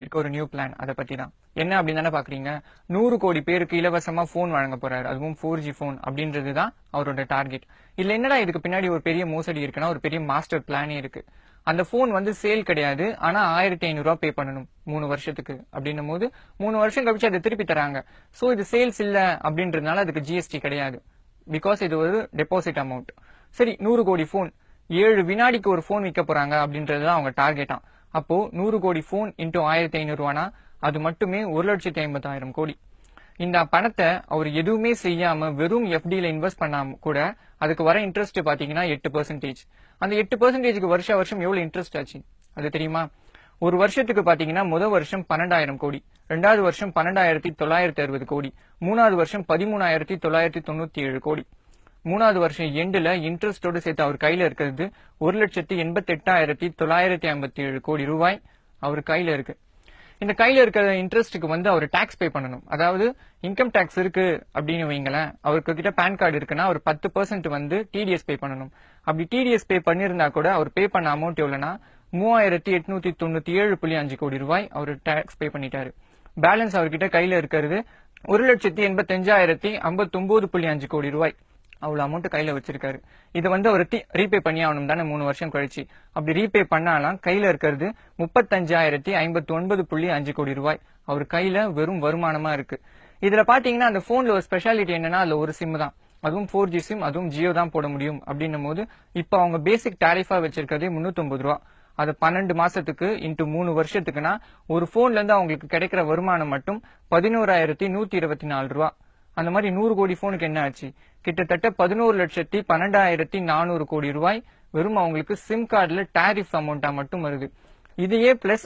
இருக்க ஒரு new plan அதை பத்தி தான். என்ன அப்படின்னு தானே பாக்குறீங்க? 100 கோடி பேருக்கு இலவசமா போன் வழங்க போறாரு, அதுவும் 4G போன் அப்படின்றதுதான் அவரோட டார்கெட். இதுல என்னடா இதுக்கு பின்னாடி ஒரு பெரிய மோசடி இருக்குன்னா, ஒரு பெரிய மாஸ்டர் பிளானே இருக்கு. அந்த போன் வந்து சேல் கிடையாது, ஆனா 1500 ரூபாய் பே பண்ணணும் 3 வருஷத்துக்கு அப்படின்னும் போது 3 வருஷம் கழிச்சு அதை திருப்பி தராங்க. சோ இது சேல்ஸ் இல்ல அப்படின்றதுனால அதுக்கு ஜிஎஸ்டி கிடையாது, பிகாஸ் இது ஒரு டெபாசிட் அமௌண்ட். சரி, 100 கோடி போன் 7 வினாடிக்கு ஒரு போன் விற்க போறாங்க அப்படின்றதுதான் அவங்க டார்கெட்டா. அப்போ 100 கோடி போன் இன்டூ 1500 ரூபானா அது மட்டுமே 1,50,000 கோடி. இந்த பணத்தை அவர் எதுவுமே செய்யாம வெறும் எஃப்டில இன்வெஸ்ட் பண்ணாம கூட அதுக்கு வர இன்ட்ரெஸ்ட் பாத்தீங்கன்னா 8%. அந்த 8%க்கு வருஷம் எவ்வளவு இன்ட்ரெஸ்ட் ஆச்சு அது தெரியுமா? ஒரு வருஷத்துக்கு பாத்தீங்கன்னா முதல் வருஷம் 12,000 கோடி, ரெண்டாவது வருஷம் 12,960 கோடி, மூணாவது வருஷம் 13,997 கோடி. மூணாவது வருஷம் எண்டுல இன்ட்ரெஸ்டோடு சேர்த்து அவர் கையில இருக்கிறது 1,88,957 கோடி ரூபாய் அவர் கையில இருக்கு. இந்த கையில இருக்கிற இன்ட்ரெஸ்ட்டுக்கு வந்து அவர் டாக்ஸ் பே பண்ணணும். அதாவது இன்கம் டாக்ஸ் இருக்கு அப்படின்னு வைங்களேன், அவருக்கு கிட்ட பேன் கார்டு இருக்குன்னா அவர் 10% வந்து டிடிஎஸ் பே பண்ணணும். அப்படி டிடிஎஸ் பே பண்ணிருந்தா கூட அவர் பே பண்ண அமௌண்ட் எவ்வளவுனா 3,897.5 கோடி ரூபாய் அவர் டாக்ஸ் பே பண்ணிட்டாரு. பேலன்ஸ் அவர்கிட்ட கையில இருக்கிறது 1,85,059.5 கோடி ரூபாய். அவ்வளவு அமௌண்ட் கையில வச்சிருக்காரு. இதை வந்து அவர் ரீபே பண்ணி ஆகணும் தானே 3 வருஷம் கழிச்சு. அப்படி ரீபே பண்ணாலாம் கையில இருக்கிறது 35,059.5 கோடி ரூபாய் அவர் கையில வெறும் வருமானமா இருக்கு. இதுல பாத்தீங்கன்னா அந்த போன்ல ஒரு ஸ்பெஷாலிட்டி என்னன்னா, அதுல ஒரு சிம் தான், அதுவும் 4G சிம், அதுவும் ஜியோ தான் போட முடியும். அப்படின்னும் போது இப்ப அவங்க பேசிக் டாரிஃபா வச்சிருக்கிறதே 350 ரூபா. அது 12 மாசத்துக்கு இன்டூ 3 வருஷத்துக்குன்னா ஒரு போன்ல இருந்து அவங்களுக்கு கிடைக்கிற வருமானம் மட்டும் 11,124 ரூபா. அந்த மாதிரி 100 கோடி போனுக்கு என்ன ஆச்சு? கிட்டத்தட்ட 11,12,400 கோடி ரூபாய் வெறும் அவங்களுக்கு சிம் கார்டுல டாரிஃப் அமௌண்டா மட்டும் வருது. இதையே பிளஸ்